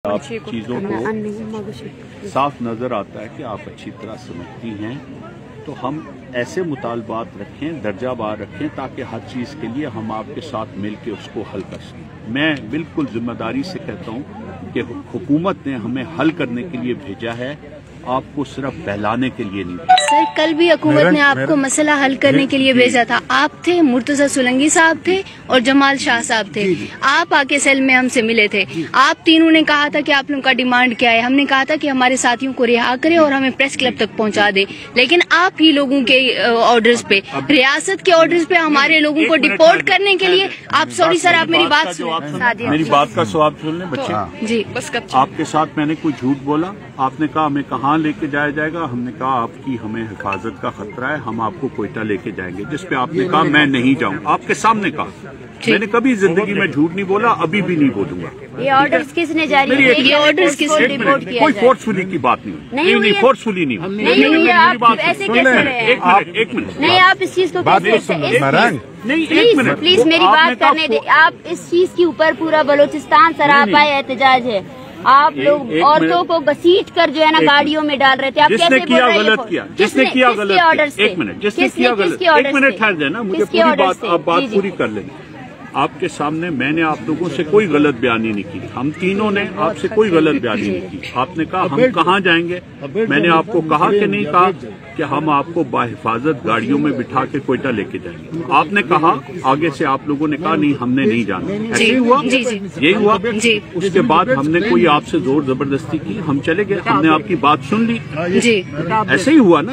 آپ چیزوں کو صاف نظر آتا ہے کہ آپ اچھی طرح سمجھتی ہیں، تو ہم ایسے مطالبات رکھیں، درجہ بار رکھیں تاکہ ہر چیز کے لیے ہم آپ کے ساتھ مل کے اس کو حل کر سکیں۔ میں بالکل ذمہ داری سے کہتا ہوں کہ حکومت نے ہمیں حل کرنے کے لیے بھیجا ہے، آپ کو صرف بہلانے کے لیے نہیں۔ سر کل بھی حکومت نے آپ کو مسئلہ حل کرنے کے لیے بھیجا تھا، آپ تھے، مرتضی سولنگی صاحب تھے اور جمال شاہ صاحب تھے، آپ آ کے سیل میں ہم سے ملے تھے، آپ تینوں نے کہا تھا کہ آپ لوگوں کا ڈیمانڈ کیا ہے، ہم نے کہا تھا کہ ہمارے ساتھیوں کو رہا کرے اور ہمیں پریس کلب تک پہنچا دے، لیکن آپ ہی لوگوں کے آرڈرز پہ، ریاست کے آرڈرز پہ ہمارے لوگوں کو ڈپورٹ کرنے کے لیے آپ سوری سر آپ میری بات سنیں، میری بات کا جواب سن لیں بچے۔ جی بس آپ کے ساتھ میں نے کوئی جھوٹ بولا؟ آپ نے کہا ہمیں کہاں لے کے جایا جائے گا، ہم نے کہا آپ کی ہمیں حفاظت کا خطرہ ہے، ہم آپ کو کوئٹہ لے کے جائیں گے، جس پہ آپ نے کہا میں نہیں جاؤں، آپ کے سامنے کہا۔ میں نے کبھی زندگی میں جھوٹ نہیں بولا، ابھی بھی نہیں بولوں گا۔ یہ آرڈرز کس نے جاری کیے؟ یہ آرڈرز کس نے رپورٹ کیا؟ کوئی فورسفلی کی بات نہیں ہوئی، نہیں فورسفلی نہیں ہوئی۔ نہیں آپ ایسے کیسے رہے ہیں؟ ایک منٹ، نہیں آپ اس چیز کو پلیز میری بات کرنے دیں، آپ اس چیز کے اوپر پورا بلوچستان سراپا احتجاج ہے، آپ لوگ عورتوں کو گھسیٹ کر جو ہے نا گاڑیوں میں ڈال رہے تھے، آپ کیسے بول رہے ہیں؟ غلط کیا، جس نے کیا غلط، ایک منٹ، جس نے کیا غلط، ایک منٹ ٹھہر جائے نا، مجھے پوری بات آپ بات پوری کر لیں۔ آپ کے سامنے میں نے آپ لوگوں سے کوئی غلط بیانی نہیں کی، ہم تینوں نے آپ سے کوئی غلط بیانی نہیں کی۔ آپ نے کہا ہم کہاں جائیں گے، میں نے آپ کو کہا کہ نہیں کہا کہ ہم آپ کو باحفاظت گاڑیوں میں بٹھا کے کوئٹہ لے کے جائیں گے؟ آپ نے کہا، آگے سے آپ لوگوں نے کہا نہیں ہم نے نہیں جانا، ایسے ہوا، یہی ہوا۔ اس کے بعد ہم نے کوئی آپ سے زور زبردستی کی، ہم چلے گئے، ہم نے آپ کی بات سن لی، ایسے ہی ہوا نا۔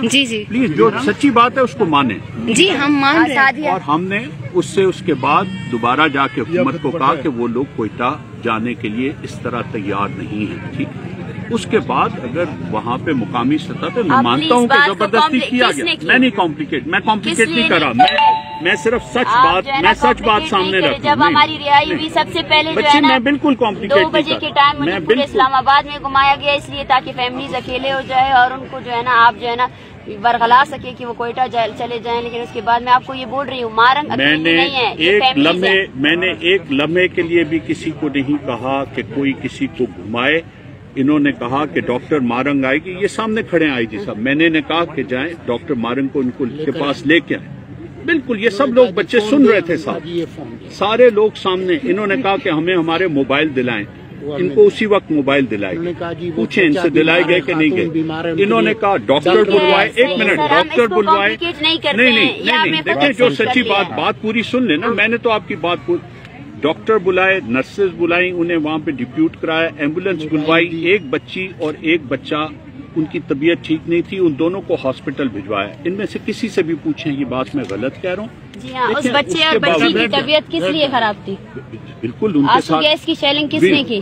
پلیز جو سچی بات ہے اس کو مانیں۔ جی ہم مان رہے ہیں، اور ہم نے اس کے بعد دوبارہ جا کے حکومت کو کہا کہ وہ لوگ کوئٹہ جانے کے لیے اس طرح تیار نہیں ہیں، ٹھیک ہے۔ اس کے بعد اگر وہاں پہ مقامی سطح پہ میں مانتا ہوں کہ زبردستی کیا گیا، میں نہیں کمپلیکیٹ نہیں کر رہا، میں صرف سچ بات سامنے رکھ رہا ہوں۔ جب ہماری رہائی ہوئی سب سے پہلے جو ہے نا، میں بالکل کمپلیکیٹ 2 بجے کے ٹائم مجھے پورے اسلام آباد میں گھمایا گیا، اس لیے تاکہ فیملیز اکیلے ہو جائے اور ان کو جو ہے نا آپ جو ہے نا برگلا سکے کہ وہ کوئٹہ چلے جائیں، لیکن اس کے بعد میں آپ کو یہ بول رہی ہوں مارنگ اکیلی نہیں ہے، میں نے ایک لمحے کے لیے بھی کسی کو نہیں کہا کہ کوئی کسی کو گھمائے۔ انہوں نے کہا کہ ڈاکٹر مارنگ آئے گی، یہ سامنے کھڑے ہیں آئی جی صاحب، میں نے کہا کہ جائیں ڈاکٹر مارنگ کو ان کو کے پاس لے کے آئیں۔ بالکل یہ سب لوگ بچے سن رہے تھے صاحب، سارے لوگ سامنے۔ انہوں نے کہا کہ ہمیں ہمارے موبائل دلائیں، ان کو اسی وقت موبائل دلائے گئے، پوچھیں ان سے دلائے گئے کہ نہیں گئے۔ انہوں نے کہا ڈاکٹر بلوائے، ایک منٹ، ڈاکٹر بلوائے، نہیں دیکھیں جو سچی بات پوری سن لیں نا، میں نے تو آپ کی بات ڈاکٹر بلائے، نرسز بلائیں، انہیں وہاں پہ ڈپیوٹ کرایا، ایمبولینس بلوائی، ایک بچی اور ایک بچہ ان کی طبیعت ٹھیک نہیں تھی، ان دونوں کو ہاسپٹل بھجوایا۔ ان میں سے کسی سے بھی پوچھیں یہ بات میں غلط کہہ رہا ہوں؟ جی ہاں، اس بچے اور بچی کی طبیعت کس لیے خراب تھی؟ بالکل ان کے ساتھ گیس کی شیلنگ کس نے کی؟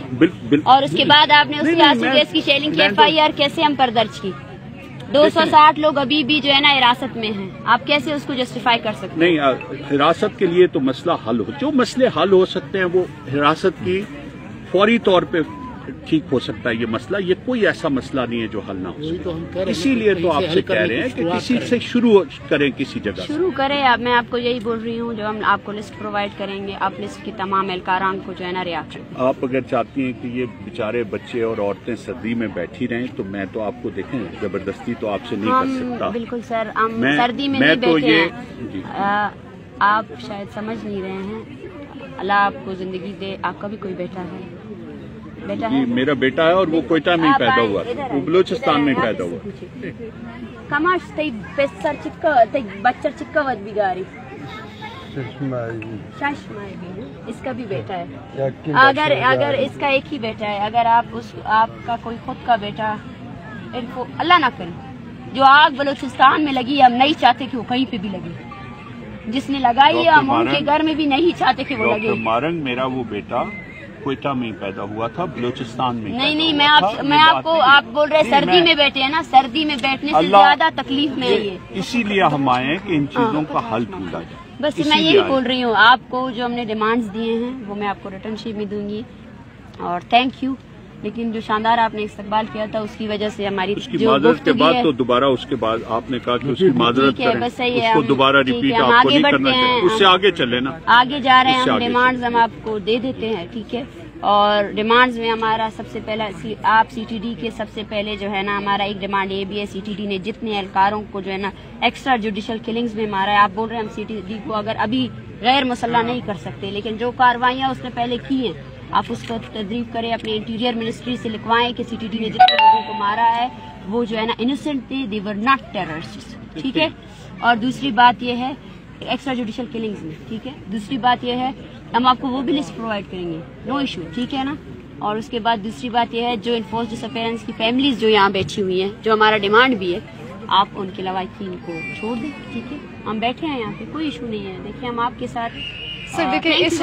اور اس کے بعد آپ نے اس کی آنسو گیس کی شیلنگ کی FIR کیسے ہم پر درج کی؟ 260 لوگ ابھی بھی جو ہے نا حراست میں ہیں، آپ کیسے اس کو جسٹیفائی کر سکتے ہیں؟ نہیں، حراست کے لیے تو مسئلہ حل ہو، جو مسئلے حل ہو سکتے ہیں وہ حراست کی فوری طور پہ ٹھیک ہو سکتا ہے۔ یہ مسئلہ، یہ کوئی ایسا مسئلہ نہیں ہے جو حل نہ ہو سکے، اسی لیے تو آپ سے کہہ رہے ہیں کہ کسی سے شروع کریں، کسی جگہ شروع کریں۔ میں آپ کو یہی بول رہی ہوں، جو ہم آپ کو لسٹ پرووائڈ کریں گے، آپ لسٹ کی تمام اہلکاران کو جو ہے نا رعایت کریں۔ آپ اگر چاہتی ہیں کہ یہ بیچارے بچے اور عورتیں سردی میں بیٹھی رہیں تو میں تو آپ کو دیکھیں زبردستی تو آپ سے نہیں کر سکتا۔ بالکل سر، ہم سردی میں نہیں بیٹھے ہیں، آپ شاید سمجھ نہیں رہے ہیں۔ اللہ آپ کو زندگی دے، آپ کا بھی کوئی بیٹا ہے؟ جی میرا بیٹا ہے اور وہ کوئٹہ میں ہی پیدا ہوا، وہ بلوچستان میں پیدا ہوا۔ کماش تی پیسر چکا تی بچر چکا ود بگاری ششمائی بھی، اس کا بھی بیٹا ہے۔ اگر اس کا ایک ہی بیٹا ہے، اگر آپ کا کوئی خود کا بیٹا، اللہ نہ کرے، جو آگ بلوچستان میں لگی ہم نہیں چاہتے کہ وہ کہیں پہ بھی لگے، جس نے لگائی ہم ان کے گھر میں بھی نہیں چاہتے کہ وہ لگے۔ ڈاکٹر مارنگ میرا وہ بیٹا کوئٹہ میں ہی پیدا ہوا تھا، بلوچستان میں نہیں، میں آپ کو، آپ بول رہے سردی میں بیٹھے ہیں نا، سردی میں بیٹھنے سے زیادہ تکلیف میں ہے یہ، اسی لیے ہم آئے ہیں کہ ان چیزوں کا حل ڈھونڈا جائے۔ بس میں یہی بول رہی ہوں، آپ کو جو ہم نے ڈیمانڈز دیے ہیں وہ میں آپ کو ریٹرن شیٹ میں دوں گی، اور تھینک یو۔ لیکن جو شاندار آپ نے استقبال کیا تھا اس کی وجہ سے ہماری معذرت کے بعد تو دوبارہ اس کے بعد آپ نے کہا کہ اس کی معذرت کریں، اس کو دوبارہ ریپیٹ آپ کو نہیں کرنا چاہیے، اس سے آگے چلے نا، آگے جا رہے ہیں ہم، ڈیمانڈز ہم آپ کو دے دیتے ہیں، ٹھیک ہے؟ اور ڈیمانڈز میں ہمارا سب سے پہلا آپ سی ٹی ڈی کے سب سے پہلے جو ہے نا ہمارا ایک ڈیمانڈ یہ بھی ہے, سی ٹی ڈی نے جتنے اہلکاروں کو جو ہے نا ایکسٹرا جوڈیشل کلنگز میں مارا ہے, آپ بول رہے ہیں ہم سی ٹی ڈی کو اگر ابھی غیر مسلح نہیں کر سکتے, لیکن جو کاروائیاں اس نے پہلے کی ہیں آپ اس کو تدریب کریں, اپنے انٹیریئر منسٹری سے لکھوائیں کہ سی ٹی ڈی نے جتنے لوگوں کو مارا ہے وہ جو ہے نا انوسنٹ تھے, دی ور ناٹ ٹیررسٹ, ٹھیک ہے. اور دوسری بات یہ ہے ایکسٹرا جوڈیشل کلنگز میں, ٹھیک ہے. دوسری بات یہ ہے ہم آپ کو وہ بھی لسٹ پرووائڈ کریں گے, نو ایشو, ٹھیک ہے نا. اور اس کے بعد دوسری بات یہ ہے جو انفورس ڈس اپیرنس کی فیملیز جو یہاں بیٹھی ہوئی ہیں, جو ہمارا ڈیمانڈ بھی ہے, آپ ان کے لواحقین کو چھوڑ دیں, ٹھیک ہے. ہم بیٹھے ہیں یہاں پہ, کوئی ایشو نہیں ہے. دیکھیں ہم آپ کے ساتھ. سر دیکھیں اس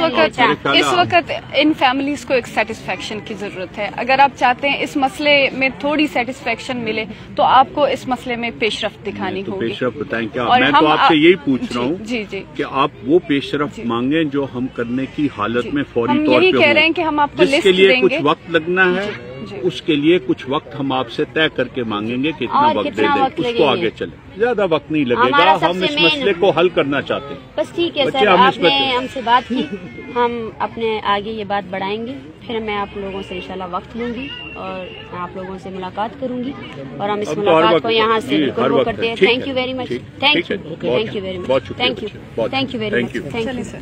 وقت ان فیملیز کو ایک سیٹسفیکشن کی ضرورت ہے. اگر آپ چاہتے ہیں اس مسئلے میں تھوڑی سیٹسفیکشن ملے تو آپ کو اس مسئلے میں پیش رفت دکھانی ہوگی. پیش رفت بتائیں کیا, میں تو آپ سے یہی پوچھ رہا ہوں جی جی کہ آپ وہ پیش رفت مانگیں جو ہم کرنے کی حالت میں فوری طور پہ ہم یہی کہہ رہے ہیں کہ ہم آپ کو جس کے لیے کچھ وقت لگنا ہے, اس کے لیے کچھ وقت ہم آپ سے طے کر کے مانگیں گے کہ اتنا وقت دے دیں, اس کو آگے چلیں. زیادہ وقت نہیں لگے گا, ہم اس مسئلے کو حل کرنا چاہتے ہیں. بس ٹھیک ہے سر, آپ نے ہم سے بات کی, ہم اپنے آگے یہ بات بڑھائیں گے. پھر میں آپ لوگوں سے انشاءاللہ وقت لوں گی اور آپ لوگوں سے ملاقات کروں گی, اور ہم اس ملاقات کو یہاں سے بالکل وہ کرتے ہیں. Thank you very much, thank you very much, thank you very much, thank you very much, thank you.